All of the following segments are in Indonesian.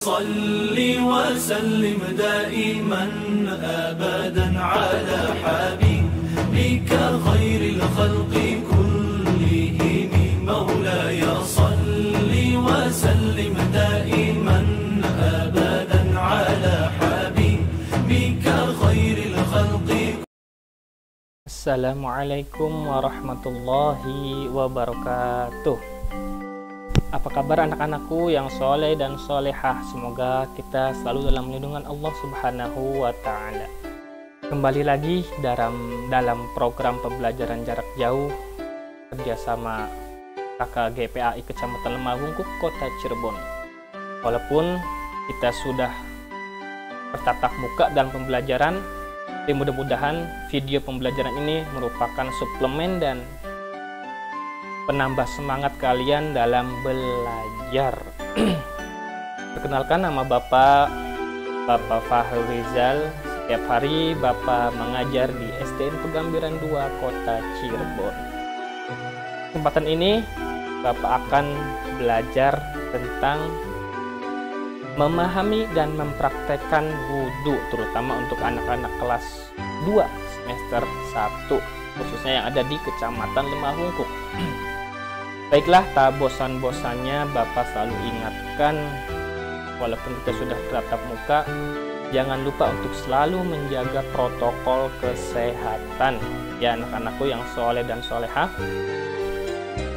صل وسلم دائما أبدا على حبيبك خير الخلق كلهم مولاي صل وسلم دائما أبدا على حبيبك خير الخلق. Assalamualaikum warahmatullahi wabarakatuh. Apa kabar anak-anakku yang soleh dan solehah? Semoga kita selalu dalam lindungan Allah Subhanahu wa Ta'ala. Kembali lagi dalam program pembelajaran jarak jauh kerjasama KKGPAI Kecamatan Lemahungkuk, Kota Cirebon. Walaupun kita sudah bertatap muka dalam pembelajaran, tapi mudah-mudahan video pembelajaran ini merupakan suplemen dan penambah semangat kalian dalam belajar. Perkenalkan, nama Bapak Fahrul Rizal. Setiap hari Bapak mengajar di SDN Pegambiran 2 Kota Cirebon. Kesempatan ini Bapak akan belajar tentang memahami dan mempraktekkan wudhu, terutama untuk anak-anak kelas 2 semester 1, khususnya yang ada di Kecamatan Lemahungkuk. Baiklah, tak bosan-bosannya Bapak selalu ingatkan, walaupun kita sudah tatap muka, jangan lupa untuk selalu menjaga protokol kesehatan ya anak-anakku yang soleh dan solehah.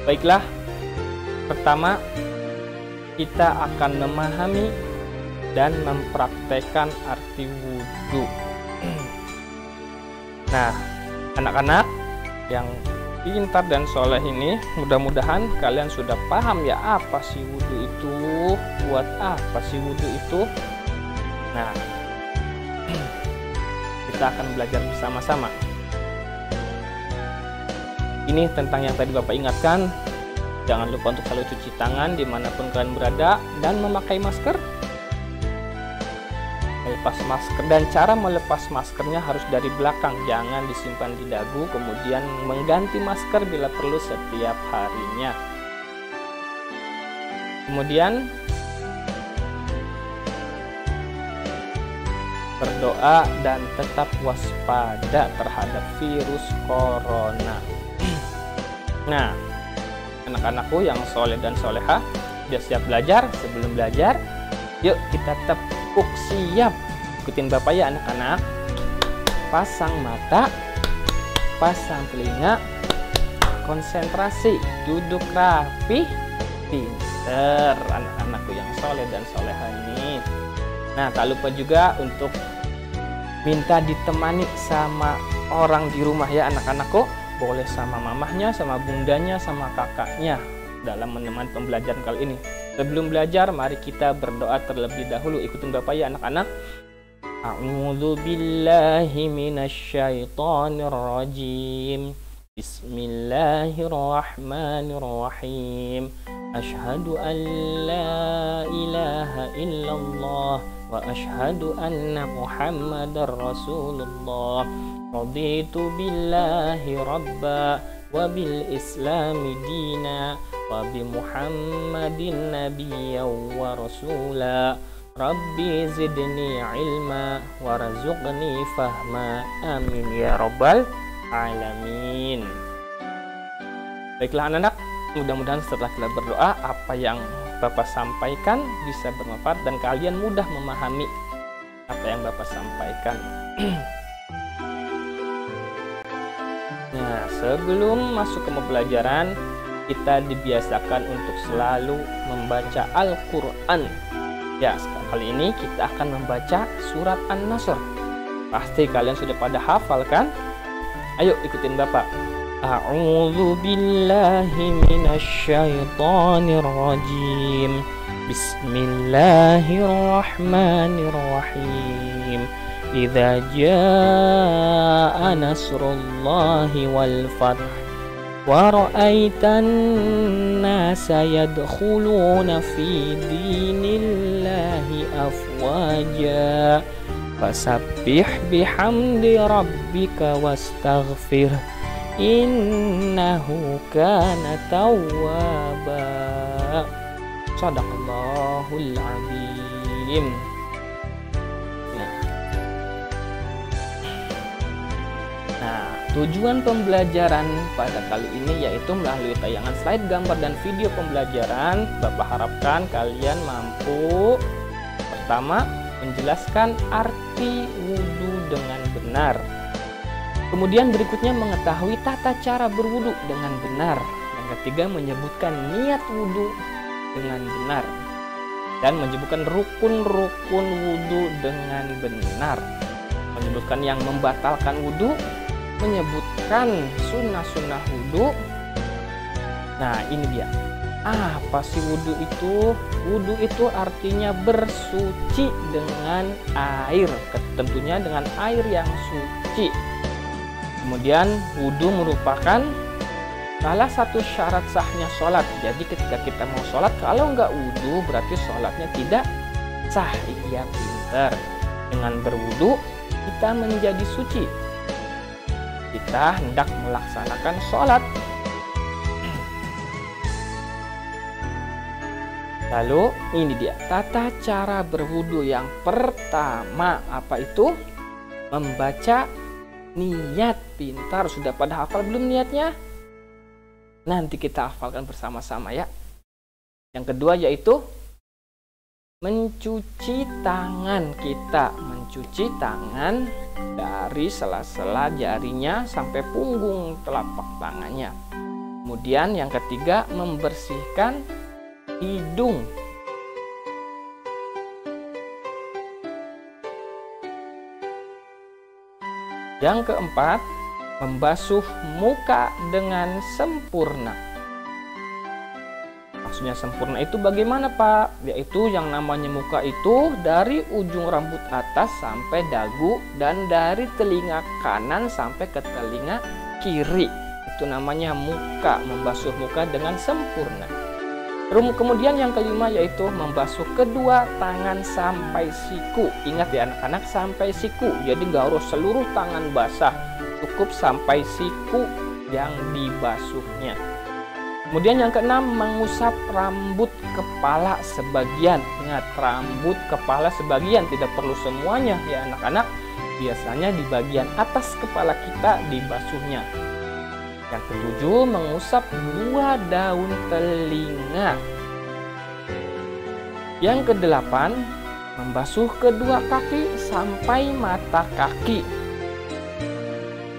Baiklah, pertama kita akan memahami dan mempraktekkan arti wudhu. Nah, anak-anak yang pintar dan soleh ini, mudah-mudahan kalian sudah paham ya apa sih wudhu itu, buat apa sih wudhu itu. Nah, kita akan belajar bersama-sama. Ini tentang yang tadi Bapak ingatkan, jangan lupa untuk selalu cuci tangan dimanapun kalian berada dan memakai masker. Melepas masker, dan cara melepas maskernya harus dari belakang, jangan disimpan di dagu, kemudian mengganti masker bila perlu setiap harinya. Kemudian berdoa dan tetap waspada terhadap virus corona. Nah, anak-anakku yang soleh dan solehah, sudah siap belajar? Sebelum belajar, yuk kita tepuk siap. Ikutin Bapak ya anak-anak. Pasang mata, pasang telinga, konsentrasi, duduk rapi, pinter anak-anakku yang soleh dan solehah ini. Nah, tak lupa juga untuk minta ditemani sama orang di rumah ya anak-anakku. Boleh sama mamahnya, sama bundanya, sama kakaknya dalam menemani pembelajaran kali ini. Sebelum belajar, mari kita berdoa terlebih dahulu. Ikutin Bapak ya anak-anak. A'udzu billahi minasyaitonir rajim. Bismillahirrahmanirrahim. Asyhadu an la ilaha illallah wa asyhadu anna Muhammadar Rasulullah. Raditu billahi rabba wa bil islami dina wa bi Muhammadin nabiyyan wa rasula. Rabbi zidni ilma warzuqni fahma. Amin ya rabbal alamin. Baiklah anak-anak, mudah-mudahan setelah kita berdoa, apa yang Bapak sampaikan bisa bermanfaat dan kalian mudah memahami apa yang Bapak sampaikan. Nah, sebelum masuk ke pembelajaran, kita dibiasakan untuk selalu membaca Al-Quran. Ya, kali ini kita akan membaca surat An-Nasr. Pasti kalian sudah pada hafal kan? Ayo ikutin Bapak. A'udzu billahi minasyaitonir rajim. Bismillahirrahmanirrahim. Idza jaa nasrullahi wal fath wa ra'aitan nasa yadkhuluna fi dinillahi afwaja fasabbih bihamdi rabbika wastaghfir innahu kana tawwaba. Shadaqallahul azim. Bismillahirrahmanirrahim. Nah, tujuan pembelajaran pada kali ini yaitu melalui tayangan slide gambar dan video pembelajaran. Bapak harapkan kalian mampu pertama menjelaskan arti wudhu dengan benar. Kemudian berikutnya mengetahui tata cara berwudhu dengan benar. Yang ketiga menyebutkan niat wudhu dengan benar. Dan menyebutkan rukun-rukun wudhu dengan benar. Menyebutkan yang membatalkan wudhu, menyebutkan sunnah-sunnah wudhu. Nah, ini dia. Apa sih wudhu itu? Wudhu itu artinya bersuci dengan air, tentunya dengan air yang suci. Kemudian wudhu merupakan salah satu syarat sahnya sholat. Jadi ketika kita mau sholat, kalau nggak wudhu berarti sholatnya tidak sah. Iya, pinter. Dengan berwudhu kita menjadi suci. Kita hendak melaksanakan sholat. Lalu ini dia tata cara berwudhu yang pertama. Apa itu? Membaca niat. Pintar, sudah pada hafal belum niatnya? Nanti kita hafalkan bersama-sama ya. Yang kedua yaitu mencuci tangan. Kita mencuci tangan dari sela-sela jarinya sampai punggung telapak tangannya. Kemudian yang ketiga membersihkan hidung. Yang keempat, membasuh muka dengan sempurna. Maksudnya sempurna itu bagaimana, Pak? Yaitu yang namanya muka itu dari ujung rambut atas sampai dagu dan dari telinga kanan sampai ke telinga kiri. Itu namanya muka, membasuh muka dengan sempurna. Kemudian yang kelima yaitu membasuh kedua tangan sampai siku. Ingat ya anak-anak, sampai siku. Jadi nggak harus seluruh tangan basah, cukup sampai siku yang dibasuhnya. Kemudian yang keenam, mengusap rambut kepala sebagian. Ingat, rambut kepala sebagian, tidak perlu semuanya ya anak-anak. Biasanya di bagian atas kepala kita dibasuhnya. Yang ketujuh, mengusap dua daun telinga. Yang kedelapan, membasuh kedua kaki sampai mata kaki.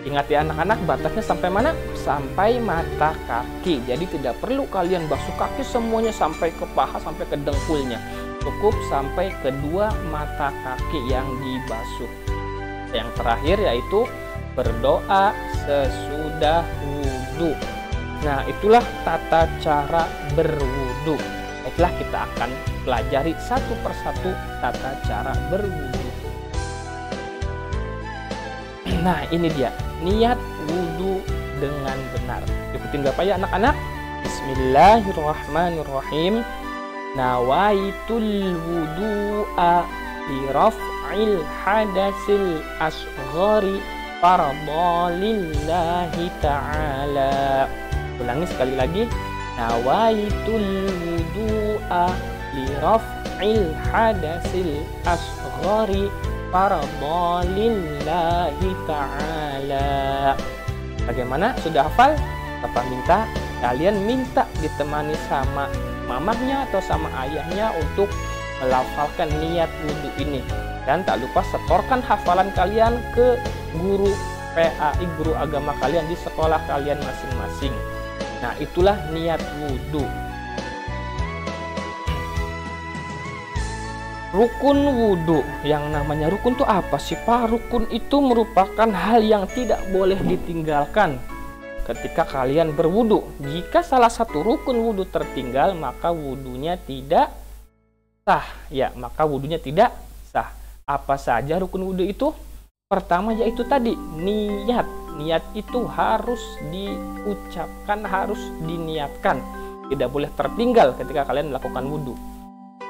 Ingat ya anak-anak, batasnya sampai mana? Sampai mata kaki. Jadi tidak perlu kalian basuh kaki semuanya sampai ke paha, sampai ke dengkulnya. Cukup sampai kedua mata kaki yang dibasuh. Yang terakhir yaitu berdoa sesudah wudhu. Nah, itulah tata cara berwudhu. Baiklah, kita akan pelajari satu persatu tata cara berwudhu. Nah, ini dia niat wudhu dengan benar. Ikutin Bapak ya anak-anak. Bismillahirrahmanirrahim. Nawaitul wudu'a li raf'il hadasil asghari faradalillahi ta'ala. Ulangi sekali lagi. Nawaitul wudu'a li raf'il hadasil asghari faradalillahi ta'ala. Bagaimana? Sudah hafal? Bapak minta kalian ditemani sama mamahnya atau sama ayahnya untuk melafalkan niat wudhu ini. Dan tak lupa setorkan hafalan kalian ke guru PAI, guru agama kalian di sekolah kalian masing-masing. Nah, itulah niat wudhu. Rukun wudhu. Yang namanya rukun itu apa sih, Pak? Rukun itu merupakan hal yang tidak boleh ditinggalkan ketika kalian berwudhu. Jika salah satu rukun wudhu tertinggal, maka wudhunya tidak sah. Ya, maka wudhunya tidak sah. Apa saja rukun wudhu itu? Pertama yaitu tadi niat. Niat itu harus diucapkan, harus diniatkan. Tidak boleh tertinggal ketika kalian melakukan wudhu.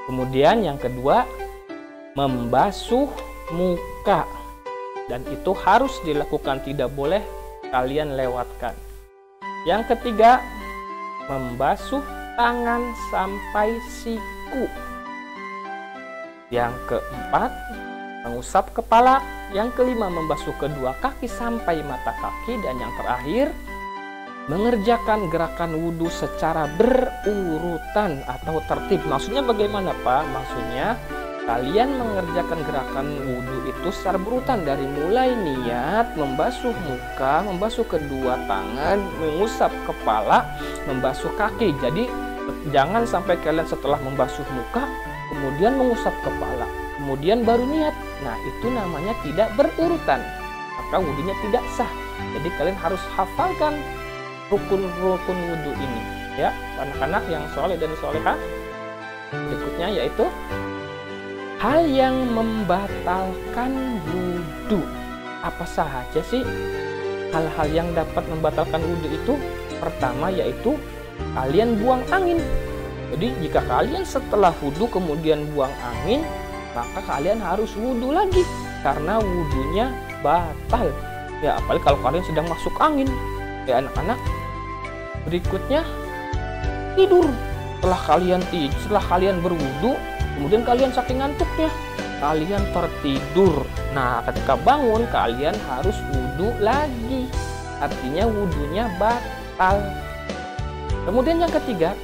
Kemudian yang kedua, membasuh muka. Dan itu harus dilakukan, tidak boleh kalian lewatkan. Yang ketiga, membasuh tangan sampai siku. Yang keempat, mengusap kepala. Yang kelima, membasuh kedua kaki sampai mata kaki. Dan yang terakhir, mengerjakan gerakan wudhu secara berurutan atau tertib. Maksudnya bagaimana, Pak? Maksudnya kalian mengerjakan gerakan wudhu itu secara berurutan, dari mulai niat, membasuh muka, membasuh kedua tangan, mengusap kepala, membasuh kaki. Jadi jangan sampai kalian setelah membasuh muka kemudian mengusap kepala, kemudian baru niat. Nah, itu namanya tidak berurutan, maka wudhunya tidak sah. Jadi kalian harus hafalkan rukun-rukun wudhu ini, ya anak-anak yang soleh dan solehah. Berikutnya yaitu hal yang membatalkan wudhu. Apa saja sih hal-hal yang dapat membatalkan wudhu itu? Pertama yaitu kalian buang angin. Jadi jika kalian setelah wudhu kemudian buang angin, maka kalian harus wudhu lagi karena wudhunya batal. Ya apalagi kalau kalian sedang masuk angin, ya anak-anak. Berikutnya tidur. Setelah kalian berwudhu, kemudian kalian saking ngantuknya kalian tertidur. Nah, ketika bangun kalian harus wudhu lagi. Artinya wudhunya batal. Kemudian yang ketiga,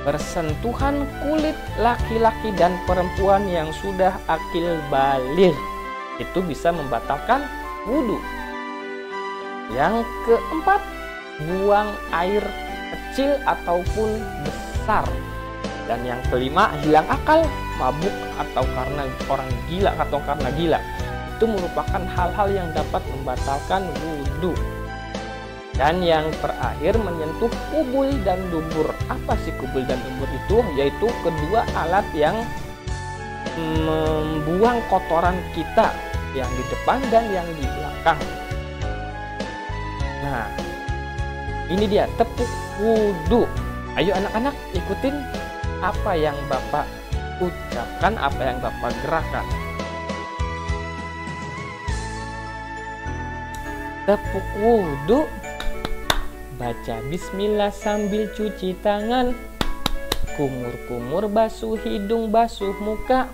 bersentuhan kulit laki-laki dan perempuan yang sudah akil baligh. Itu bisa membatalkan wudhu. Yang keempat, buang air kecil ataupun besar. Dan yang kelima, hilang akal, mabuk atau karena orang gila atau karena gila. Itu merupakan hal-hal yang dapat membatalkan wudhu. Dan yang terakhir, menyentuh kubul dan dubur. Apa sih kubul dan dubur itu? Yaitu kedua alat yang membuang kotoran kita, yang di depan dan yang di belakang. Nah, ini dia tepuk wudhu. Ayo anak-anak ikutin apa yang Bapak ucapkan, apa yang Bapak gerakan. Tepuk wudhu, baca bismillah sambil cuci tangan, kumur-kumur basuh hidung, basuh muka,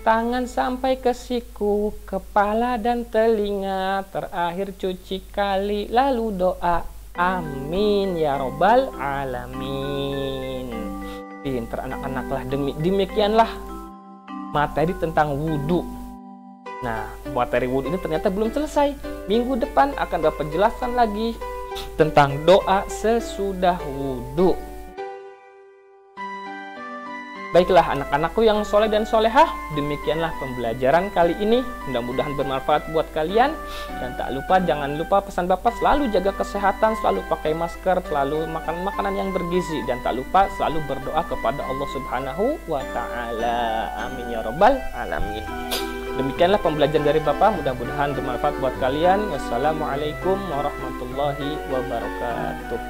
tangan sampai ke siku, kepala dan telinga, terakhir cuci kali, lalu doa. Amin ya robbal alamin. Pinter anak-anak lah. Demikianlah materi tentang wudhu. Nah, materi wudhu ini ternyata belum selesai. Minggu depan akan Bapak jelaskan lagi tentang doa sesudah wudhu. Baiklah anak-anakku yang soleh dan solehah, demikianlah pembelajaran kali ini. Mudah-mudahan bermanfaat buat kalian. Dan tak lupa, jangan lupa pesan Bapak selalu jaga kesehatan, selalu pakai masker, selalu makan makanan yang bergizi. Dan tak lupa selalu berdoa kepada Allah Subhanahu wa Ta'ala. Amin ya robbal alamin. Demikianlah pembelajaran dari Bapak, mudah-mudahan bermanfaat buat kalian. Wassalamualaikum warahmatullahi wabarakatuh.